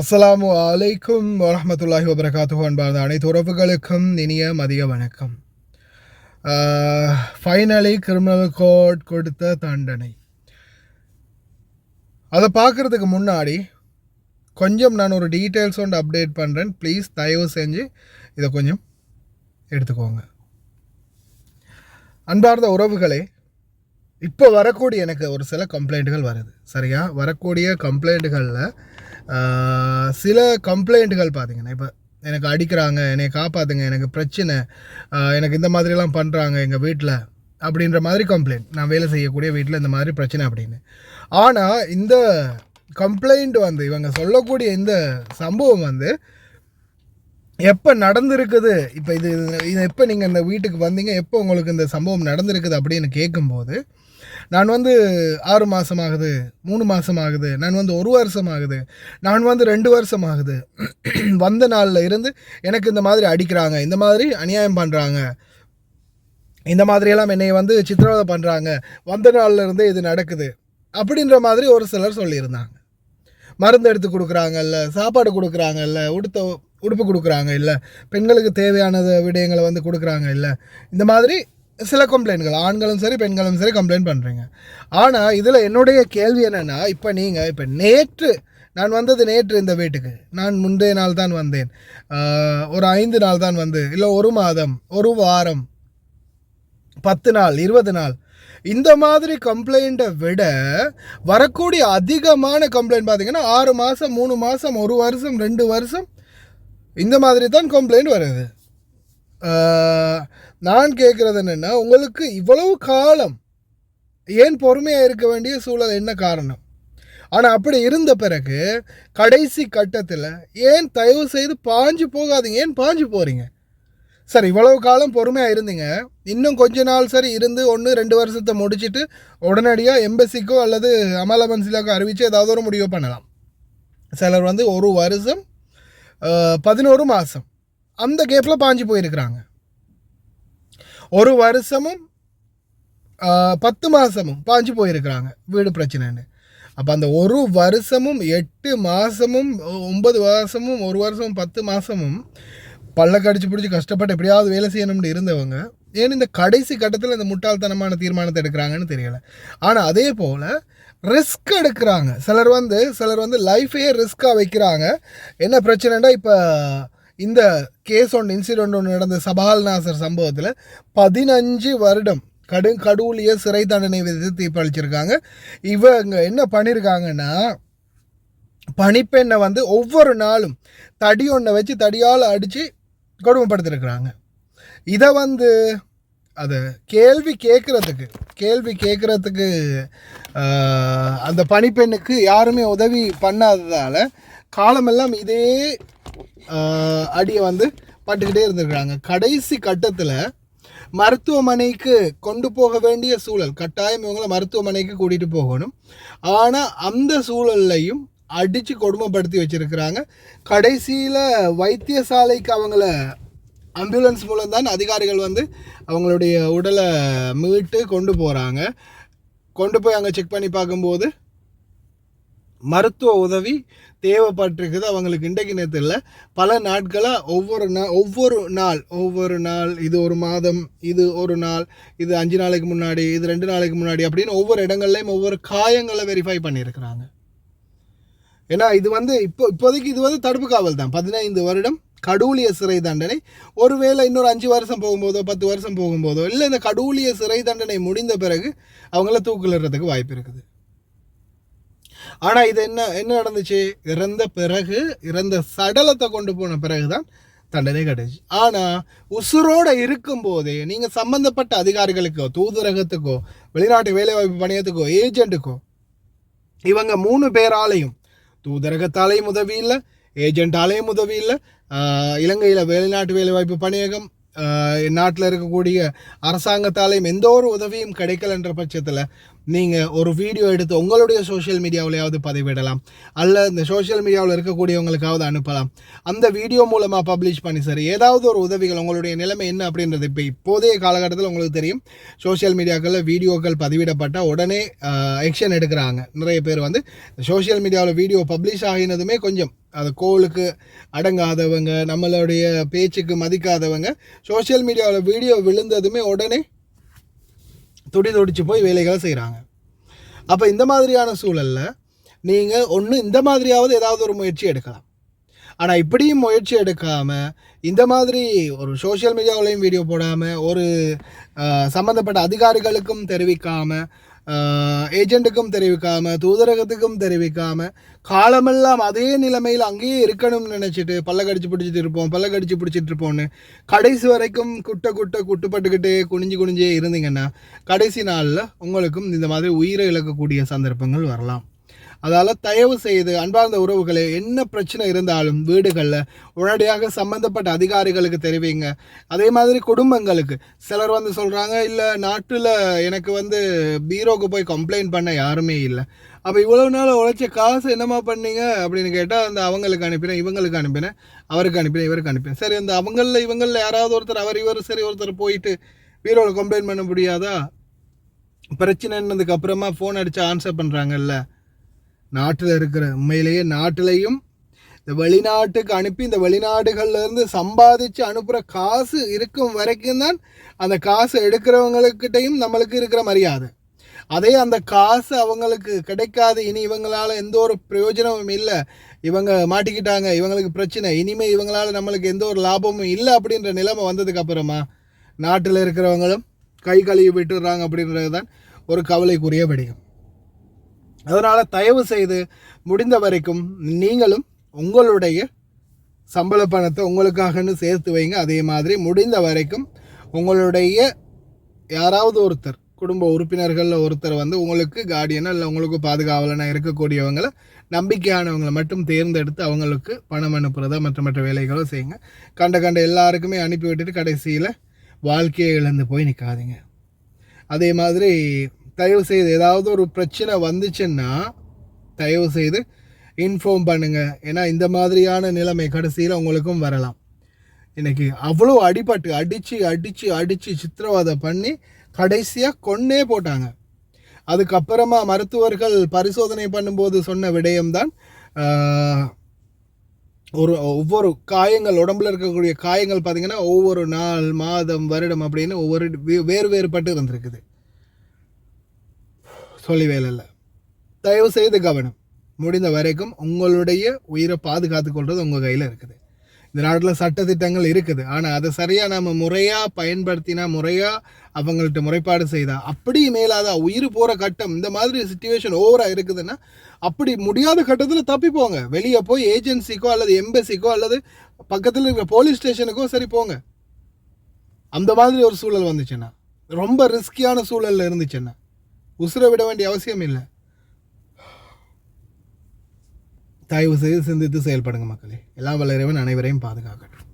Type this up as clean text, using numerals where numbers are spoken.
அஸ்ஸலாமு அலைக்கும் வரஹ்மத்துல்லாஹி வபரகாத்துஹு. அன்பார்ந்த அனைத்து உறவுகளுக்கும் இனிய மதிய வணக்கம். ஃபைனலி கிரிமினல் கோர்ட் கொடுத்த தண்டனை, அதை பார்க்குறதுக்கு முன்னாடி கொஞ்சம் நான் ஒரு டீட்டெயில்ஸ் ஒன்று அப்டேட் பண்ணுறேன். ப்ளீஸ் தயவு செஞ்சு இதை கொஞ்சம் எடுத்துக்கோங்க. அன்பார்ந்த உறவுகளே, இப்போ வரக்கூடிய எனக்கு ஒரு சில கம்ப்ளைண்ட்டுகள் வருது. சரியா? வரக்கூடிய கம்ப்ளைண்ட்டுகளில் சில கம்ப்ளைண்ட்டுகள் பார்த்தீங்கன்னா, இப்போ எனக்கு அடிக்கிறாங்க, என்னை காப்பாற்றுங்க, எனக்கு பிரச்சனை, எனக்கு இந்த மாதிரிலாம் பண்ணுறாங்க எங்கள் வீட்டில் அப்படின்ற மாதிரி கம்ப்ளைண்ட். நான் வேலை செய்யக்கூடிய வீட்டில் இந்த மாதிரி பிரச்சனை அப்படின்னு. ஆனால் இந்த கம்ப்ளைண்ட் வந்து இவங்க சொல்லக்கூடிய இந்த சம்பவம் வந்து எப்போ நடந்திருக்குது, இப்போ இது எப்போ நீங்கள் இந்த வீட்டுக்கு வந்தீங்க, எப்போ உங்களுக்கு இந்த சம்பவம் நடந்திருக்குது அப்படின்னு கேட்கும்போது, நான் வந்து 6 மாதம் ஆகுது, 3 மாதம் ஆகுது, நான் வந்து 1 வருஷம் ஆகுது, நான் வந்து 2 வருஷம் ஆகுது, வந்த நாளில் இருந்து எனக்கு இந்த மாதிரி அடிக்கிறாங்க, இந்த மாதிரி அநியாயம் பண்ணுறாங்க, இந்த மாதிரியெல்லாம் என்னை வந்து சித்திரவதை பண்ணுறாங்க, வந்த நாளில் இருந்தே இது நடக்குது அப்படின்ற மாதிரி ஒரு சிலர் சொல்லியிருந்தாங்க. மருந்து எடுத்து கொடுக்குறாங்கல்ல, சாப்பாடு கொடுக்குறாங்கல்ல, உடுப்பு கொடுக்குறாங்க இல்லை, பெண்களுக்கு தேவையான விடயங்களை வந்து கொடுக்குறாங்க இல்லை, இந்த மாதிரி சில கம்ப்ளைண்ட்கள் ஆண்களும் சரி பெண்களும் சரி கம்ப்ளைண்ட் பண்ணுறீங்க. ஆனால் இதில் என்னுடைய கேள்வி என்னென்னா, இப்போ நேற்று நான் வந்தது, நேற்று இந்த வீட்டுக்கு நான் முந்தைய நாள் தான் வந்தேன், ஒரு 5 நாள் தான் வந்து, இல்லை 1 மாதம், 1 வாரம், 10 நாள், 20 நாள், இந்த மாதிரி கம்ப்ளைண்ட்டை விட வரக்கூடிய அதிகமான கம்ப்ளைண்ட் பார்த்தீங்கன்னா 6 மாதம், 3 மாதம், 1 வருஷம், 2 வருஷம், இந்த மாதிரி தான் கம்ப்ளைண்ட் வருது. நான் கேட்குறது என்னென்னா, உங்களுக்கு இவ்வளவு காலம் ஏன் பொறுமையாக இருக்க வேண்டிய சூழல் என்ன காரணம்? ஆனால் அப்படி இருந்த பிறகு கடைசி கட்டத்தில் ஏன் தயவு செய்து பாஞ்சு போகாதீங்க, ஏன் பாஞ்சு போகிறீங்க? சரி, இவ்வளவு காலம் பொறுமையாக இருந்தீங்க, இன்னும் கொஞ்ச நாள் சரி இருந்து 1-2 வருஷத்தை முடிச்சுட்டு உடனடியாக எம்பசிக்கோ அல்லது அமலா மன்சிலாக்கோ அறிவித்து ஏதாவது ஒரு முடிவு பண்ணலாம். சிலர் வந்து 1 வருஷம் 11 மாதம் அந்த கேப்பில் பாஞ்சு போயிருக்கிறாங்க. 1 வருஷமும் 10 மாதமும் பாஞ்சு போயிருக்கிறாங்க வீடு பிரச்சனைன்னு. அப்போ அந்த 1 வருஷமும் 8 மாதமும் 9 மாதமும் 1 வருஷமும் 10 மாதமும் பல்ல கடிச்சு பிடிச்சி கஷ்டப்பட்டு எப்படியாவது வேலை செய்யணும்னு இருந்தவங்க ஏன் இந்த கடைசி கட்டத்தில் இந்த முட்டாள்தனமான தீர்மானத்தை எடுக்கிறாங்கன்னு தெரியலை. ஆனால் அதே போல் ரிஸ்க் எடுக்கிறாங்க சிலர் வந்து லைஃபையே ரிஸ்க்காக வைக்கிறாங்க. என்ன பிரச்சனைனா, இப்போ இந்த கேஸ் ஒன்று, இன்சிடெண்ட் ஒன்று நடந்த சபால் நாசர் சம்பவத்தில் 15 வருடம் கடூழிய சிறை தண்டனை விதித்து தீர்ப்பளிச்சிருக்காங்க. இவங்க என்ன பண்ணியிருக்காங்கன்னா, பணிப்பெண்ணை வந்து ஒவ்வொரு நாளும் தடி ஒன்றை வச்சு தடியால் அடித்து கொடுமைப்படுத்திருக்கிறாங்க. இதை வந்து அதை கேள்வி கேட்குறதுக்கு அந்த பணிப்பெண்ணுக்கு யாருமே உதவி பண்ணாததால் காலமெல்லாம் இதே அடியை வந்து பட்டுக்கிட்டே இருந்திருக்கிறாங்க. கடைசி கட்டத்தில் மருத்துவமனைக்கு கொண்டு போக வேண்டிய சூழல், கட்டாயம் இவங்களை மருத்துவமனைக்கு கூட்டிகிட்டு போகணும். ஆனால் அந்த சூழல்லையும் அடித்து கொடுமைப்படுத்தி வச்சுருக்கிறாங்க. கடைசியில் வைத்தியசாலைக்கு அவங்கள ஆம்புலன்ஸ் மூலம் தான் அதிகாரிகள் வந்து அவங்களுடைய உடலை மீட்டு கொண்டு போகிறாங்க. கொண்டு போய் அங்கே செக் பண்ணி பார்க்கும்போது மருத்துவ உதவி தேவைப்பட்டிருக்குது அவங்களுக்கு. இன்றைக்கு நேற்று இல்லை, பல நாட்களாக ஒவ்வொரு நாள் இது 1 மாதம், இது 1 நாள், இது 5 நாளைக்கு முன்னாடி, இது 2 நாளைக்கு முன்னாடி அப்படின்னு ஒவ்வொரு இடங்கள்லையும் ஒவ்வொரு காயங்களை வெரிஃபை பண்ணியிருக்கிறாங்க. ஏன்னா இது வந்து இப்போதைக்கு இது வந்து தடுப்பு காவல் தான். 15 வருடம் கடூழிய சிறை தண்டனை. ஒருவேளை இன்னொரு 5 வருஷம் போகும்போதோ 10 வருஷம் போகும்போதோ, இல்லை இந்த கடூழிய சிறை தண்டனை முடிந்த பிறகு அவங்கள தூக்கிலிடுறதுக்கு வாய்ப்பு இருக்குது. ஆனால் இது என்ன நடந்துச்சு? இறந்த சடலத்தை கொண்டு போன பிறகு தான் தண்டனை கிடைச்சு. ஆனால் உசுரோடு இருக்கும்போதே நீங்கள் சம்பந்தப்பட்ட அதிகாரிகளுக்கோ, தூதரகத்துக்கோ, வெளிநாட்டு வேலைவாய்ப்பு பணியத்துக்கோ, ஏஜென்ட்டுக்கோ, இவங்க 3 பேராலையும், தூதரகத்தாலேயும் உதவி இல்லை, ஏஜென்ட்டாலேயும் உதவி இல்லை, இலங்கையில் வெளிநாட்டு வேலைவாய்ப்பு பணியகம், நாட்டில் இருக்கக்கூடிய அரசாங்கத்தாலேயும் எந்த ஒரு உதவியும் கிடைக்கலன்ற பட்சத்தில் நீங்கள் ஒரு வீடியோ எடுத்து உங்களுடைய சோஷியல் மீடியாவிலையாவது பதிவிடலாம், அல்ல இந்த சோஷியல் மீடியாவில் இருக்கக்கூடியவங்களுக்காவது அனுப்பலாம். அந்த வீடியோ மூலமாக பப்ளிஷ் பண்ணி சரி ஏதாவது ஒரு உதவிகள், உங்களுடைய நிலைமை என்ன அப்படின்றது இப்போதைய காலகட்டத்தில் உங்களுக்கு தெரியும். சோஷியல் மீடியாக்களில் வீடியோக்கள் பதிவிடப்பட்டால் உடனே ஆக்ஷன் எடுக்கிறாங்க. நிறைய பேர் வந்து சோஷியல் மீடியாவில் வீடியோ பப்ளிஷ் ஆகினதுமே கொஞ்சம் அது கோலுக்கு அடங்காதவங்க, நம்மளுடைய பேச்சுக்கு மதிக்காதவங்க, சோஷியல் மீடியாவில் வீடியோ விழுந்ததுமே உடனே துடிச்சு போய் வேலைகளை செய்கிறாங்க. அப்போ இந்த மாதிரியான சூழலில் நீங்கள் ஒன்று இந்த மாதிரியாவது ஏதாவது ஒரு முயற்சி எடுக்கலாம். ஆனால் இப்படியும் முயற்சி எடுக்காமல் இந்த மாதிரி ஒரு சோஷியல் மீடியாவிலையும் வீடியோ போடாமல், ஒரு சம்மந்தப்பட்ட அதிகாரிகளுக்கும் தெரிவிக்காமல், ஏஜெண்ட்டுக்கும் தெரிவிக்காமல், தூதரகத்துக்கும் தெரிவிக்காமல், காலமெல்லாம் அதே நிலைமையில் அங்கேயே இருக்கணும்னு நினச்சிட்டு பல்ல கடிச்சு பிடிச்சிட்டு இருப்போம்னு கடைசி வரைக்கும் குட்டுப்பட்டுக்கிட்டே குனிஞ்சே இருந்தீங்கன்னா கடைசி நாளில் உங்களுக்கும் இந்த மாதிரி உயிரை இழக்கக்கூடிய சந்தர்ப்பங்கள் வரலாம். அதால் தயவு செய்து அன்பார்ந்த உறவுகளே, என்ன பிரச்சனை இருந்தாலும் வீடுகளில் உடனடியாக சம்மந்தப்பட்ட அதிகாரிகளுக்கு தெரிவிங்க. அதே மாதிரி குடும்பங்களுக்கு சிலர் வந்து சொல்கிறாங்க, இல்லை நாட்டில் எனக்கு வந்து பீரோக்கு போய் கம்ப்ளைண்ட் பண்ண யாருமே இல்லை, அப்போ இவ்வளோ நாள் உழைச்ச காசு என்னமா பண்ணீங்க அப்படின்னு கேட்டால், அந்த அவங்களுக்கு அனுப்பினேன், இவங்களுக்கு அனுப்பினேன், அவருக்கு அனுப்பினேன், இவருக்கு அனுப்பினேன். சரி, அந்த இவங்களில் யாராவது ஒருத்தர் இவர் சரி ஒருத்தர் போயிட்டு பீரோவில் கம்ப்ளைண்ட் பண்ண முடியாதா? பிரச்சனை என்னதுக்கு அப்புறமா ஃபோன் அடித்து ஆன்சர் பண்ணுறாங்கல்ல. நாட்டில் இருக்கிற உண்மையிலேயே நாட்டிலையும் இந்த வெளிநாட்டுக்கு அனுப்பி இந்த வெளிநாடுகள்லேருந்து சம்பாதிச்சு அனுப்புகிற காசு இருக்கும் வரைக்கும் தான் அந்த காசு எடுக்கிறவங்களுக்கிட்டையும் நம்மளுக்கு இருக்கிற மரியாதை. அதே அந்த காசு அவங்களுக்கு கிடைக்காது, இனி இவங்களால் எந்த ஒரு பிரயோஜனமும் இல்லை, இவங்க மாட்டிக்கிட்டாங்க, இவங்களுக்கு பிரச்சனை, இனிமேல் இவங்களால் நம்மளுக்கு எந்த ஒரு லாபமும் இல்லை அப்படின்ற நிலைமை வந்ததுக்கு அப்புறமா நாட்டில் இருக்கிறவங்களும் கை கழுவி விட்டுடுறாங்க அப்படின்றது தான் ஒரு கவலைக்குரிய விடயம். அதனால் தயவு செய்து முடிந்த வரைக்கும் நீங்களும் உங்களுடைய சம்பள பணத்தை உங்களுக்காகன்னு சேர்த்து வைங்க. அதே மாதிரி முடிந்த வரைக்கும் உங்களுடைய யாராவது ஒருத்தர், குடும்ப உறுப்பினர்களில் ஒருத்தர் வந்து உங்களுக்கு கார்டியனாக இல்லை உங்களுக்கு பாதுகாவலனாக இருக்கக்கூடியவங்களை, நம்பிக்கையானவங்களை மட்டும் தேர்ந்தெடுத்து அவங்களுக்கு பணம் அனுப்புகிறதா மற்ற வேலைகளோ செய்யுங்க. கண்ட எல்லாருக்குமே அனுப்பி விட்டுட்டு கடைசியில் வாழ்க்கையை இழந்து போய் நிற்காதீங்க. அதே மாதிரி தயவு செய்து ஏதாவது ஒரு பிரச்சனை வந்துச்சுன்னா தயவு செய்து இன்ஃபார்ம் பண்ணுங்கள். ஏன்னா இந்த மாதிரியான நிலைமை கடைசியில் உங்களுக்கும் வரலாம். இன்றைக்கி அவ்வளோ அடிபட்டு அடித்து சித்திரவதை பண்ணி கடைசியாக கொன்னே போட்டாங்க. அதுக்கப்புறமா மருத்துவர்கள் பரிசோதனை பண்ணும்போது சொன்ன விடயம்தான், ஒவ்வொரு காயங்கள், உடம்புல இருக்கக்கூடிய காயங்கள் பார்த்திங்கன்னா ஒவ்வொரு நாள், மாதம், வருடம் அப்படின்னு ஒவ்வொரு வேறுபட்டு இருந்திருக்குது. சொல்லி வேலை இல்லை. தயவு செய்து கவனம். முடிந்த வரைக்கும் உங்களுடைய உயிரை பாதுகாத்து கொள்வது உங்கள் கையில் இருக்குது. இந்த நாட்டில் சட்டத்திட்டங்கள் இருக்குது, ஆனால் அதை சரியாக நம்ம முறையாக பயன்படுத்தினா, முறையாக அவங்கள்ட்ட முறைப்பாடு செய்தால், அப்படி மேலாத உயிர் போகிற கட்டம், இந்த மாதிரி சிச்சுவேஷன் ஓவராக இருக்குதுன்னா அப்படி முடியாத கட்டத்தில் தப்பிப்போங்க. வெளியே போய் ஏஜென்சிக்கோ அல்லது எம்பசிக்கோ அல்லது பக்கத்தில் இருக்கிற போலீஸ் ஸ்டேஷனுக்கோ சரி போங்க. அந்த மாதிரி ஒரு சூழல் வந்துச்சுன்னா, ரொம்ப ரிஸ்கியான சூழலில் இருந்துச்சுன்னா உசுரை விட வேண்டிய அவசியம் இல்லை. தயவு செய்து சிந்தித்து செயல்படுங்க மக்களே. எல்லாம் வல்ல இறைவன் அனைவரையும் பாதுகாக்கட்டும்.